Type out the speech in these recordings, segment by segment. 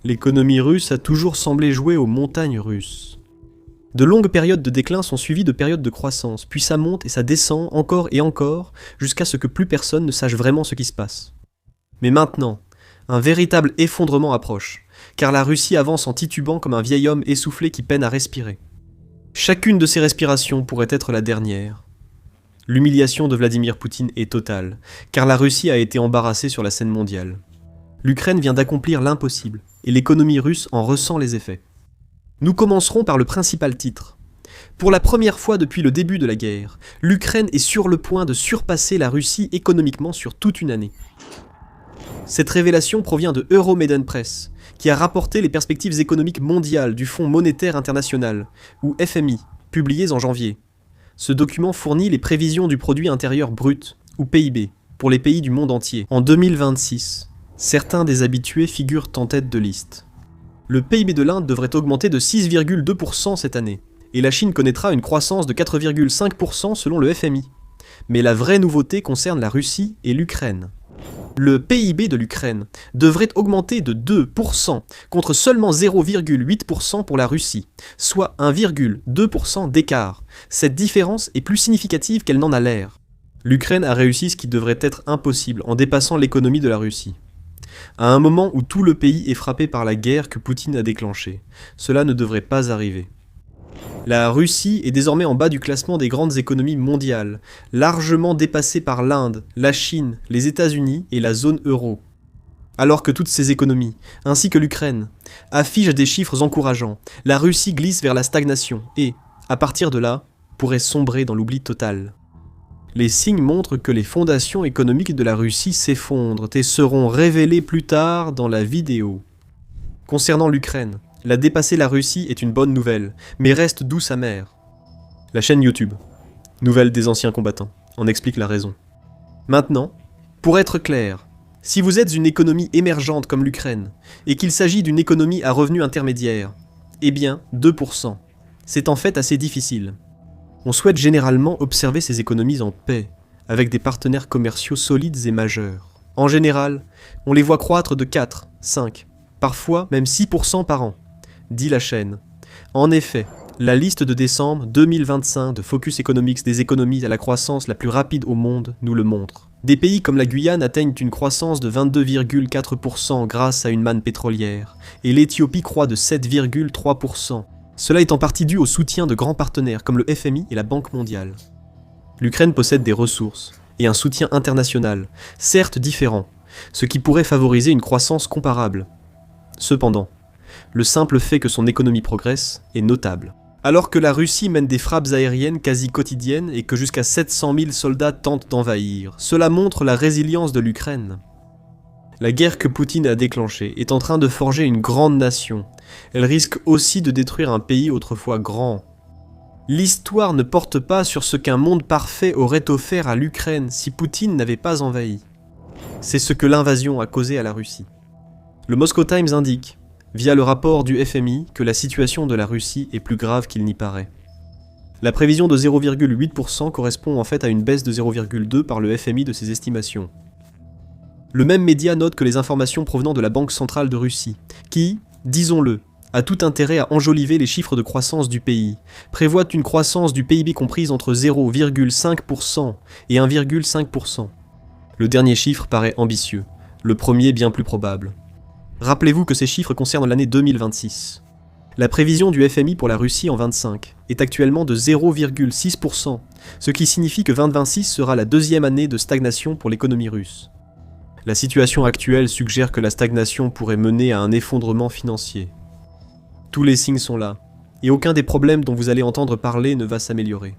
L'économie russe a toujours semblé jouer aux montagnes russes. De longues périodes de déclin sont suivies de périodes de croissance, puis ça monte et ça descend encore et encore, jusqu'à ce que plus personne ne sache vraiment ce qui se passe. Mais maintenant, un véritable effondrement approche, car la Russie avance en titubant comme un vieil homme essoufflé qui peine à respirer. Chacune de ces respirations pourrait être la dernière. L'humiliation de Vladimir Poutine est totale, car la Russie a été embarrassée sur la scène mondiale. L'Ukraine vient d'accomplir l'impossible, et l'économie russe en ressent les effets. Nous commencerons par le principal titre. Pour la première fois depuis le début de la guerre, l'Ukraine est sur le point de surpasser la Russie économiquement sur toute une année. Cette révélation provient de Euromaidan Press, qui a rapporté les perspectives économiques mondiales du Fonds monétaire international, ou FMI, publiées en janvier. Ce document fournit les prévisions du produit intérieur brut, ou PIB, pour les pays du monde entier. En 2026, certains des habitués figurent en tête de liste. Le PIB de l'Inde devrait augmenter de 6,2% cette année, et la Chine connaîtra une croissance de 4,5% selon le FMI. Mais la vraie nouveauté concerne la Russie et l'Ukraine. Le PIB de l'Ukraine devrait augmenter de 2%, contre seulement 0,8% pour la Russie, soit 1,2% d'écart. Cette différence est plus significative qu'elle n'en a l'air. L'Ukraine a réussi ce qui devrait être impossible en dépassant l'économie de la Russie. À un moment où tout le pays est frappé par la guerre que Poutine a déclenchée, cela ne devrait pas arriver. La Russie est désormais en bas du classement des grandes économies mondiales, largement dépassée par l'Inde, la Chine, les États-Unis et la zone euro. Alors que toutes ces économies, ainsi que l'Ukraine, affichent des chiffres encourageants, la Russie glisse vers la stagnation et, à partir de là, pourrait sombrer dans l'oubli total. Les signes montrent que les fondations économiques de la Russie s'effondrent et seront révélées plus tard dans la vidéo. Concernant l'Ukraine, la dépasser la Russie est une bonne nouvelle, mais reste douce amère. La chaîne YouTube, Nouvelles des anciens combattants, en explique la raison. Maintenant, pour être clair, si vous êtes une économie émergente comme l'Ukraine, et qu'il s'agit d'une économie à revenu intermédiaire, eh bien, 2%. C'est en fait assez difficile. On souhaite généralement observer ces économies en paix, avec des partenaires commerciaux solides et majeurs. En général, on les voit croître de 4, 5, parfois même 6% par an, dit la chaîne. En effet, la liste de décembre 2025 de Focus Economics des économies à la croissance la plus rapide au monde nous le montre. Des pays comme la Guyane atteignent une croissance de 22,4% grâce à une manne pétrolière, et l'Éthiopie croît de 7,3%. Cela est en partie dû au soutien de grands partenaires comme le FMI et la Banque mondiale. L'Ukraine possède des ressources et un soutien international, certes différents, ce qui pourrait favoriser une croissance comparable. Cependant, le simple fait que son économie progresse est notable. Alors que la Russie mène des frappes aériennes quasi quotidiennes et que jusqu'à 700 000 soldats tentent d'envahir, cela montre la résilience de l'Ukraine. La guerre que Poutine a déclenchée est en train de forger une grande nation. Elle risque aussi de détruire un pays autrefois grand. L'histoire ne porte pas sur ce qu'un monde parfait aurait offert à l'Ukraine si Poutine n'avait pas envahi. C'est ce que l'invasion a causé à la Russie. Le Moscow Times indique, via le rapport du FMI, que la situation de la Russie est plus grave qu'il n'y paraît. La prévision de 0,8% correspond en fait à une baisse de 0,2% par le FMI de ses estimations. Le même média note que les informations provenant de la Banque centrale de Russie, qui, disons-le, a tout intérêt à enjoliver les chiffres de croissance du pays, prévoit une croissance du PIB comprise entre 0,5% et 1,5%. Le dernier chiffre paraît ambitieux, le premier bien plus probable. Rappelez-vous que ces chiffres concernent l'année 2026. La prévision du FMI pour la Russie en 25 est actuellement de 0,6%, ce qui signifie que 2026 sera la deuxième année de stagnation pour l'économie russe. La situation actuelle suggère que la stagnation pourrait mener à un effondrement financier. Tous les signes sont là, et aucun des problèmes dont vous allez entendre parler ne va s'améliorer.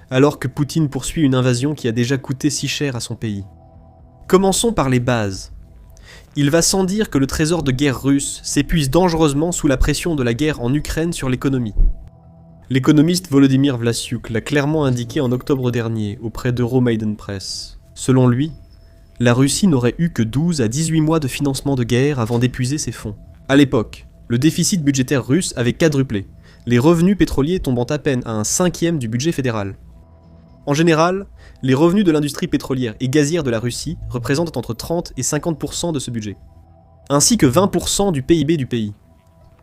Alors que Poutine poursuit une invasion qui a déjà coûté si cher à son pays. Commençons par les bases. Il va sans dire que le trésor de guerre russe s'épuise dangereusement sous la pression de la guerre en Ukraine sur l'économie. L'économiste Volodymyr Vlasiuk l'a clairement indiqué en octobre dernier auprès d'Euromaidan Press. Selon lui, la Russie n'aurait eu que 12 à 18 mois de financement de guerre avant d'épuiser ses fonds. À l'époque, le déficit budgétaire russe avait quadruplé, les revenus pétroliers tombant à peine à un cinquième du budget fédéral. En général, les revenus de l'industrie pétrolière et gazière de la Russie représentent entre 30 et 50% de ce budget. ainsi que 20% du PIB du pays.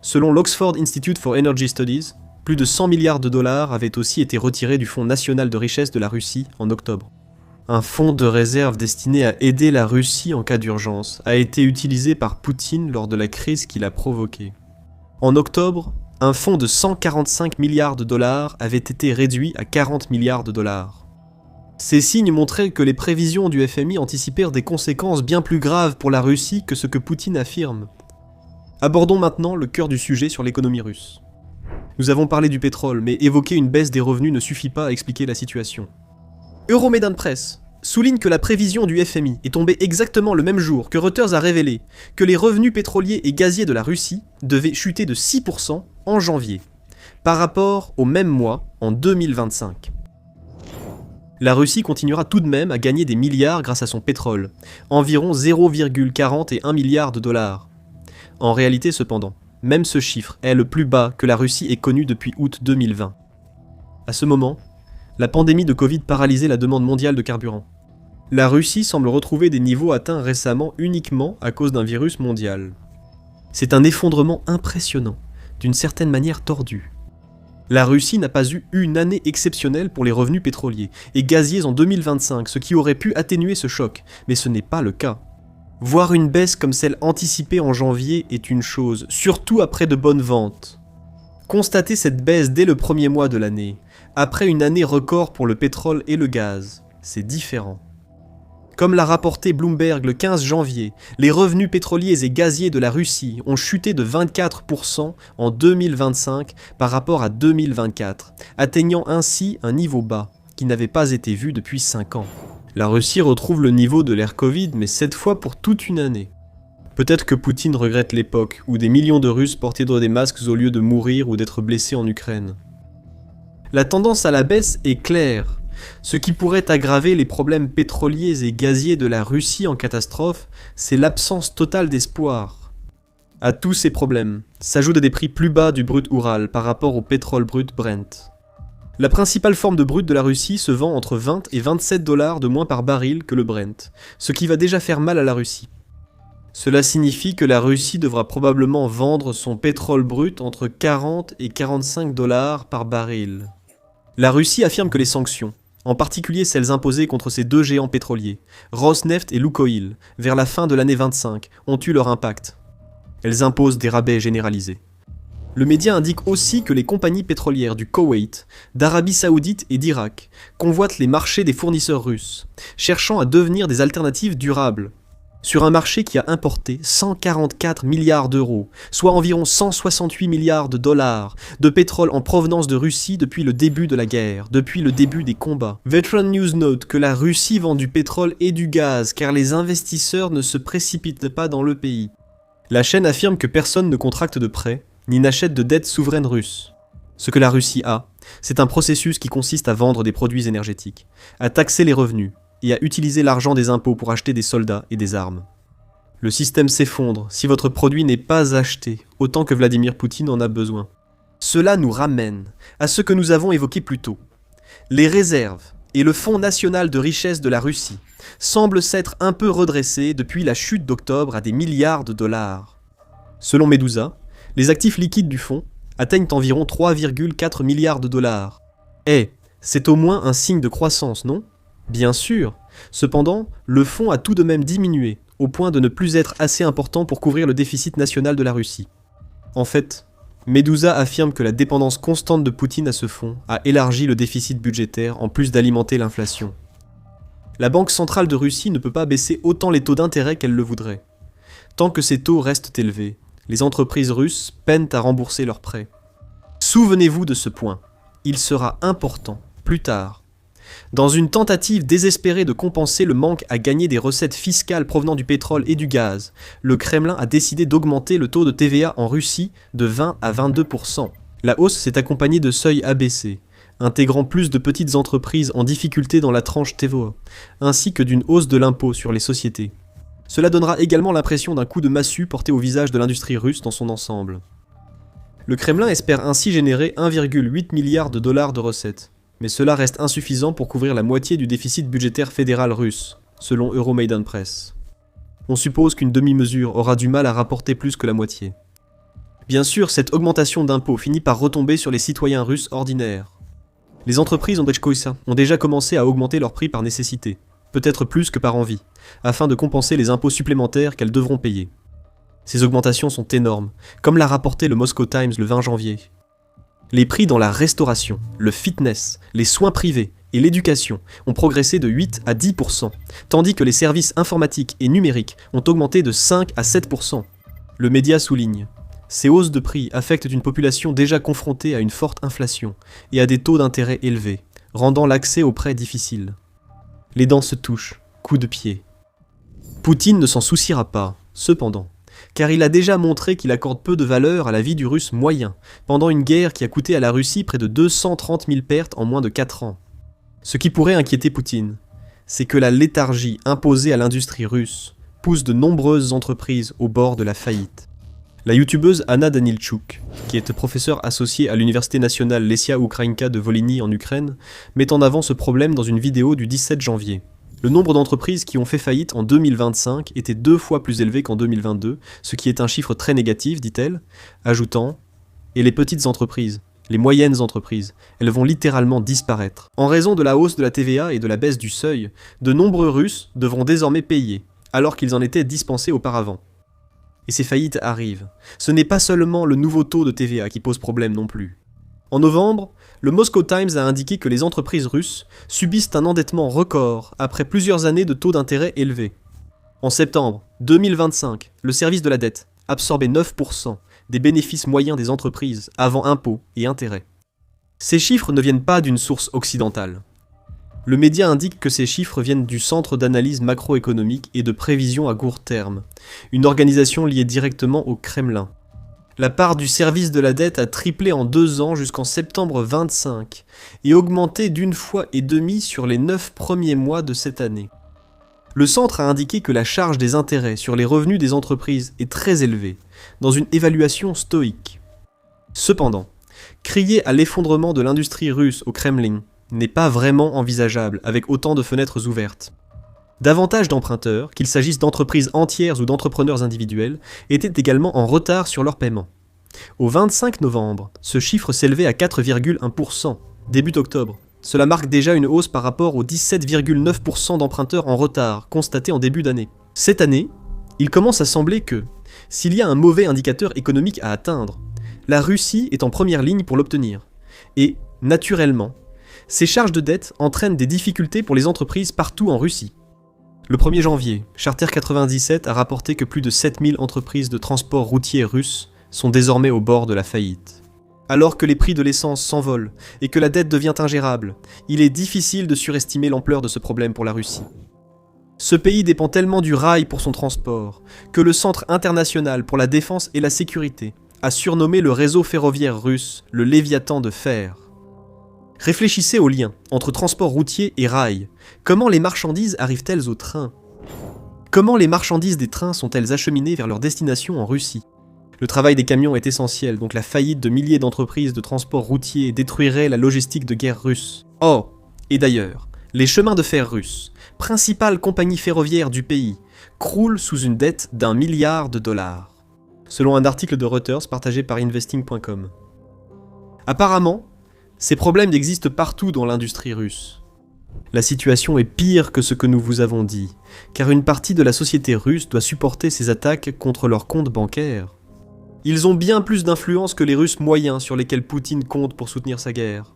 Selon l'Oxford Institute for Energy Studies, plus de 100 milliards de dollars avaient aussi été retirés du Fonds national de richesse de la Russie en octobre. Un fonds de réserve destiné à aider la Russie en cas d'urgence a été utilisé par Poutine lors de la crise qu'il a provoquée. En octobre, un fonds de 145 milliards de dollars avait été réduit à 40 milliards de dollars. Ces signes montraient que les prévisions du FMI anticipèrent des conséquences bien plus graves pour la Russie que ce que Poutine affirme. Abordons maintenant le cœur du sujet sur l'économie russe. Nous avons parlé du pétrole, mais évoquer une baisse des revenus ne suffit pas à expliquer la situation. Euromaidan Press souligne que la prévision du FMI est tombée exactement le même jour que Reuters a révélé que les revenus pétroliers et gaziers de la Russie devaient chuter de 6% en janvier, par rapport au même mois en 2025. La Russie continuera tout de même à gagner des milliards grâce à son pétrole, environ 0,41 milliard de dollars. En réalité cependant, même ce chiffre est le plus bas que la Russie ait connu depuis août 2020. À ce moment, la pandémie de Covid paralysait la demande mondiale de carburant. La Russie semble retrouver des niveaux atteints récemment uniquement à cause d'un virus mondial. C'est un effondrement impressionnant, d'une certaine manière tordu. La Russie n'a pas eu une année exceptionnelle pour les revenus pétroliers et gaziers en 2025, ce qui aurait pu atténuer ce choc, mais ce n'est pas le cas. Voir une baisse comme celle anticipée en janvier est une chose, surtout après de bonnes ventes. Constater cette baisse dès le premier mois de l'année, après une année record pour le pétrole et le gaz, c'est différent. Comme l'a rapporté Bloomberg le 15 janvier, les revenus pétroliers et gaziers de la Russie ont chuté de 24% en 2025 par rapport à 2024, atteignant ainsi un niveau bas qui n'avait pas été vu depuis 5 ans. La Russie retrouve le niveau de l'ère Covid, mais cette fois pour toute une année. Peut-être que Poutine regrette l'époque où des millions de Russes portaient des masques au lieu de mourir ou d'être blessés en Ukraine. La tendance à la baisse est claire. Ce qui pourrait aggraver les problèmes pétroliers et gaziers de la Russie en catastrophe, c'est l'absence totale d'espoir. À tous ces problèmes s'ajoutent des prix plus bas du brut Oural par rapport au pétrole brut Brent. La principale forme de brut de la Russie se vend entre 20 et 27 $ de moins par baril que le Brent, ce qui va déjà faire mal à la Russie. Cela signifie que la Russie devra probablement vendre son pétrole brut entre 40 et 45 $ par baril. La Russie affirme que les sanctions, en particulier celles imposées contre ces deux géants pétroliers, Rosneft et Lukoil, vers la fin de l'année 25, ont eu leur impact. Elles imposent des rabais généralisés. Le média indique aussi que les compagnies pétrolières du Koweït, d'Arabie Saoudite et d'Irak convoitent les marchés des fournisseurs russes, cherchant à devenir des alternatives durables, sur un marché qui a importé 144 milliards d'euros, soit environ 168 milliards de dollars, de pétrole en provenance de Russie depuis le début de la guerre, depuis le début des combats. Veteran News note que la Russie vend du pétrole et du gaz car les investisseurs ne se précipitent pas dans le pays. La chaîne affirme que personne ne contracte de prêts, ni n'achète de dettes souveraines russes. Ce que la Russie a, c'est un processus qui consiste à vendre des produits énergétiques, à taxer les revenus, et à utiliser l'argent des impôts pour acheter des soldats et des armes. Le système s'effondre si votre produit n'est pas acheté autant que Vladimir Poutine en a besoin. Cela nous ramène à ce que nous avons évoqué plus tôt. Les réserves et le Fonds national de richesse de la Russie semblent s'être un peu redressés depuis la chute d'octobre à des milliards de dollars. Selon Medusa, les actifs liquides du fonds atteignent environ 3,4 milliards de dollars. C'est au moins un signe de croissance, non ? Bien sûr. Cependant, le fonds a tout de même diminué, au point de ne plus être assez important pour couvrir le déficit national de la Russie. En fait, Medusa affirme que la dépendance constante de Poutine à ce fonds a élargi le déficit budgétaire en plus d'alimenter l'inflation. La Banque centrale de Russie ne peut pas baisser autant les taux d'intérêt qu'elle le voudrait. Tant que ces taux restent élevés, les entreprises russes peinent à rembourser leurs prêts. Souvenez-vous de ce point. Il sera important, plus tard. Dans une tentative désespérée de compenser le manque à gagner des recettes fiscales provenant du pétrole et du gaz, le Kremlin a décidé d'augmenter le taux de TVA en Russie de 20 à 22%. La hausse s'est accompagnée de seuils abaissés, intégrant plus de petites entreprises en difficulté dans la tranche TVA, ainsi que d'une hausse de l'impôt sur les sociétés. Cela donnera également l'impression d'un coup de massue porté au visage de l'industrie russe dans son ensemble. Le Kremlin espère ainsi générer 1,8 milliard de dollars de recettes. Mais cela reste insuffisant pour couvrir la moitié du déficit budgétaire fédéral russe, selon Euromaidan Press. On suppose qu'une demi-mesure aura du mal à rapporter plus que la moitié. Bien sûr, cette augmentation d'impôts finit par retomber sur les citoyens russes ordinaires. Les entreprises ont déjà commencé à augmenter leurs prix par nécessité, peut-être plus que par envie, afin de compenser les impôts supplémentaires qu'elles devront payer. Ces augmentations sont énormes, comme l'a rapporté le Moscow Times le 20 janvier. Les prix dans la restauration, le fitness, les soins privés et l'éducation ont progressé de 8 à 10%, tandis que les services informatiques et numériques ont augmenté de 5 à 7%. Le média souligne: ces hausses de prix affectent une population déjà confrontée à une forte inflation et à des taux d'intérêt élevés, rendant l'accès aux prêts difficile. Les dents se touchent, coups de pied. Poutine ne s'en souciera pas, cependant, car il a déjà montré qu'il accorde peu de valeur à la vie du Russe moyen, pendant une guerre qui a coûté à la Russie près de 230 000 pertes en moins de 4 ans. Ce qui pourrait inquiéter Poutine, c'est que la léthargie imposée à l'industrie russe pousse de nombreuses entreprises au bord de la faillite. La youtubeuse Anna Danilchuk, qui est professeure associée à l'université nationale Lesia Ukrainka de Volhynie en Ukraine, met en avant ce problème dans une vidéo du 17 janvier. Le nombre d'entreprises qui ont fait faillite en 2025 était 2 fois plus élevé qu'en 2022, ce qui est un chiffre très négatif, dit-elle, ajoutant « Et les petites entreprises, les moyennes entreprises, elles vont littéralement disparaître. En raison de la hausse de la TVA et de la baisse du seuil, de nombreux Russes devront désormais payer, alors qu'ils en étaient dispensés auparavant. » Et ces faillites arrivent. Ce n'est pas seulement le nouveau taux de TVA qui pose problème non plus. En novembre, le Moscow Times a indiqué que les entreprises russes subissent un endettement record après plusieurs années de taux d'intérêt élevés. En septembre 2025, le service de la dette absorbait 9% des bénéfices moyens des entreprises avant impôts et intérêts. Ces chiffres ne viennent pas d'une source occidentale. Le média indique que ces chiffres viennent du Centre d'analyse macroéconomique et de prévision à court terme, une organisation liée directement au Kremlin. La part du service de la dette a triplé en 2 ans jusqu'en septembre 25 et augmenté d'1,5 fois sur les 9 premiers mois de cette année. Le centre a indiqué que la charge des intérêts sur les revenus des entreprises est très élevée, dans une évaluation stoïque. Cependant, crier à l'effondrement de l'industrie russe au Kremlin n'est pas vraiment envisageable avec autant de fenêtres ouvertes. Davantage d'emprunteurs, qu'il s'agisse d'entreprises entières ou d'entrepreneurs individuels, étaient également en retard sur leur paiement. Au 25 novembre, ce chiffre s'élevait à 4,1%, début octobre. Cela marque déjà une hausse par rapport aux 17,9% d'emprunteurs en retard constatés en début d'année. Cette année, il commence à sembler que, s'il y a un mauvais indicateur économique à atteindre, la Russie est en première ligne pour l'obtenir. Et, naturellement, ces charges de dette entraînent des difficultés pour les entreprises partout en Russie. Le 1er janvier, Charter 97 a rapporté que plus de 7000 entreprises de transport routier russes sont désormais au bord de la faillite. Alors que les prix de l'essence s'envolent et que la dette devient ingérable, il est difficile de surestimer l'ampleur de ce problème pour la Russie. Ce pays dépend tellement du rail pour son transport que le Centre international pour la défense et la sécurité a surnommé le réseau ferroviaire russe le Léviathan de fer. Réfléchissez au lien entre transport routier et rail. Comment les marchandises arrivent-elles au train ? Comment les marchandises des trains sont-elles acheminées vers leur destination en Russie ? Le travail des camions est essentiel, donc la faillite de milliers d'entreprises de transport routier détruirait la logistique de guerre russe. Oh, et d'ailleurs, les chemins de fer russes, principale compagnie ferroviaire du pays, croulent sous une dette d'1 milliard de dollars, selon un article de Reuters partagé par investing.com. Apparemment, ces problèmes existent partout dans l'industrie russe. La situation est pire que ce que nous vous avons dit, car une partie de la société russe doit supporter ces attaques contre leurs comptes bancaires. Ils ont bien plus d'influence que les Russes moyens sur lesquels Poutine compte pour soutenir sa guerre.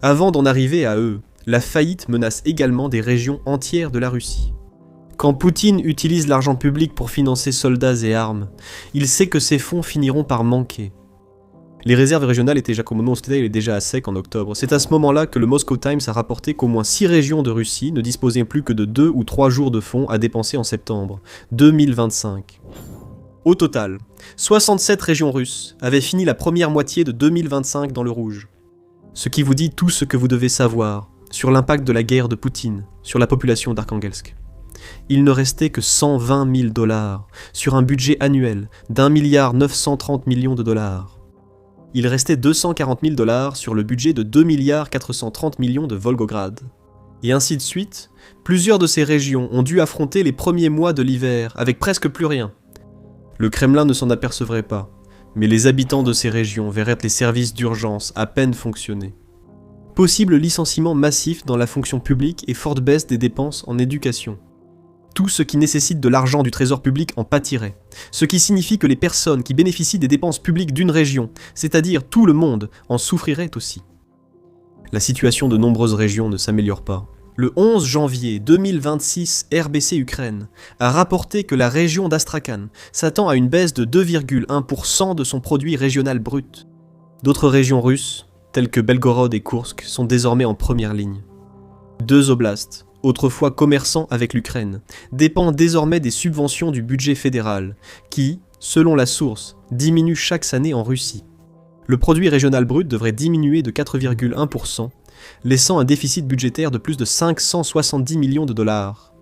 Avant d'en arriver à eux, la faillite menace également des régions entières de la Russie. Quand Poutine utilise l'argent public pour financer soldats et armes, il sait que ces fonds finiront par manquer. Les réserves régionales étaient déjà à sec en octobre. C'est à ce moment-là que le Moscow Times a rapporté qu'au moins 6 régions de Russie ne disposaient plus que de 2 ou 3 jours de fonds à dépenser en septembre 2025. Au total, 67 régions russes avaient fini la première moitié de 2025 dans le rouge. Ce qui vous dit tout ce que vous devez savoir sur l'impact de la guerre de Poutine sur la population d'Arkhangelsk. Il ne restait que 120 000 dollars sur un budget annuel d'1,930 milliard de dollars. Il restait 240 000 dollars sur le budget de 2,430 milliard de Volgograd. Et ainsi de suite, plusieurs de ces régions ont dû affronter les premiers mois de l'hiver avec presque plus rien. Le Kremlin ne s'en apercevrait pas, mais les habitants de ces régions verraient les services d'urgence à peine fonctionner. Possible licenciement massif dans la fonction publique et forte baisse des dépenses en éducation. Tout ce qui nécessite de l'argent du trésor public en pâtirait, ce qui signifie que les personnes qui bénéficient des dépenses publiques d'une région, c'est-à-dire tout le monde, en souffriraient aussi. La situation de nombreuses régions ne s'améliore pas. Le 11 janvier 2026, RBC Ukraine a rapporté que la région d'Astrakhan s'attend à une baisse de 2,1% de son produit régional brut. D'autres régions russes, telles que Belgorod et Koursk, sont désormais en première ligne. 2 oblasts, autrefois commerçants avec l'Ukraine, dépendent désormais des subventions du budget fédéral, qui, selon la source, diminuent chaque année en Russie. Le produit régional brut devrait diminuer de 4,1%, laissant un déficit budgétaire de plus de 570 millions de dollars.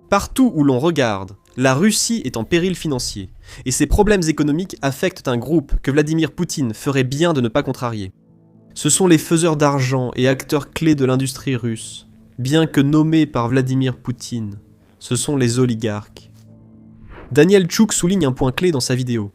Partout où l'on regarde, la Russie est en péril financier, et ses problèmes économiques affectent un groupe que Vladimir Poutine ferait bien de ne pas contrarier. Ce sont les faiseurs d'argent et acteurs clés de l'industrie russe, bien que nommés par Vladimir Poutine, ce sont les oligarques. Daniel Tchouk souligne un point clé dans sa vidéo.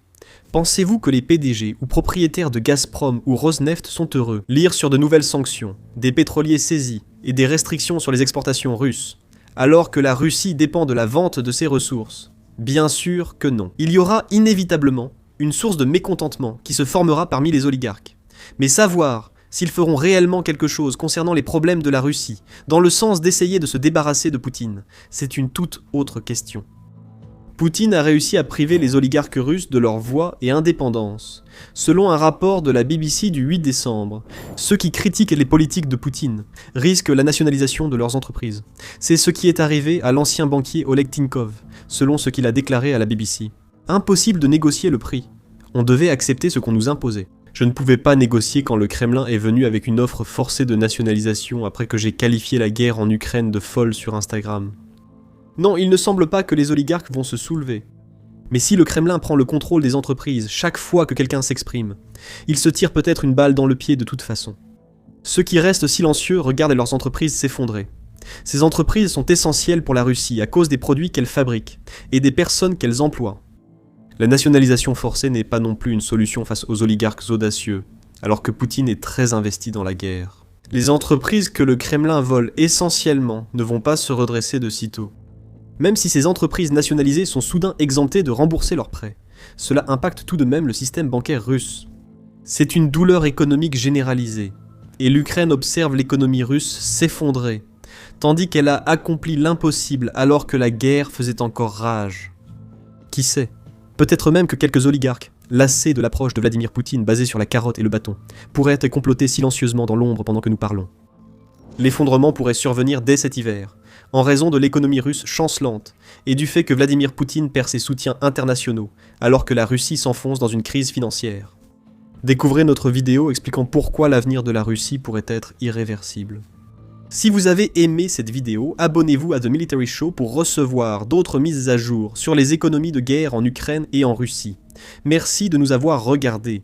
Pensez-vous que les PDG ou propriétaires de Gazprom ou Rosneft sont heureux? Lire sur de nouvelles sanctions, des pétroliers saisis et des restrictions sur les exportations russes, alors que la Russie dépend de la vente de ses ressources? Bien sûr que non. Il y aura inévitablement une source de mécontentement qui se formera parmi les oligarques. Mais savoir s'ils feront réellement quelque chose concernant les problèmes de la Russie, dans le sens d'essayer de se débarrasser de Poutine, c'est une toute autre question. Poutine a réussi à priver les oligarques russes de leur voix et indépendance. Selon un rapport de la BBC du 8 décembre, ceux qui critiquent les politiques de Poutine risquent la nationalisation de leurs entreprises. C'est ce qui est arrivé à l'ancien banquier Oleg Tinkov, selon ce qu'il a déclaré à la BBC. Impossible de négocier le prix. On devait accepter ce qu'on nous imposait. Je ne pouvais pas négocier quand le Kremlin est venu avec une offre forcée de nationalisation après que j'ai qualifié la guerre en Ukraine de folle sur Instagram. Non, il ne semble pas que les oligarques vont se soulever. Mais si le Kremlin prend le contrôle des entreprises chaque fois que quelqu'un s'exprime, il se tire peut-être une balle dans le pied de toute façon. Ceux qui restent silencieux regardent leurs entreprises s'effondrer. Ces entreprises sont essentielles pour la Russie à cause des produits qu'elles fabriquent et des personnes qu'elles emploient. La nationalisation forcée n'est pas non plus une solution face aux oligarques audacieux, alors que Poutine est très investi dans la guerre. Les entreprises que le Kremlin vole essentiellement ne vont pas se redresser de sitôt. Même si ces entreprises nationalisées sont soudain exemptées de rembourser leurs prêts, cela impacte tout de même le système bancaire russe. C'est une douleur économique généralisée, et l'Ukraine observe l'économie russe s'effondrer, tandis qu'elle a accompli l'impossible alors que la guerre faisait encore rage. Qui sait? Peut-être même que quelques oligarques, lassés de l'approche de Vladimir Poutine basée sur la carotte et le bâton, pourraient être complotés silencieusement dans l'ombre pendant que nous parlons. L'effondrement pourrait survenir dès cet hiver, en raison de l'économie russe chancelante et du fait que Vladimir Poutine perd ses soutiens internationaux, alors que la Russie s'enfonce dans une crise financière. Découvrez notre vidéo expliquant pourquoi l'avenir de la Russie pourrait être irréversible. Si vous avez aimé cette vidéo, abonnez-vous à The Military Show pour recevoir d'autres mises à jour sur les économies de guerre en Ukraine et en Russie. Merci de nous avoir regardés.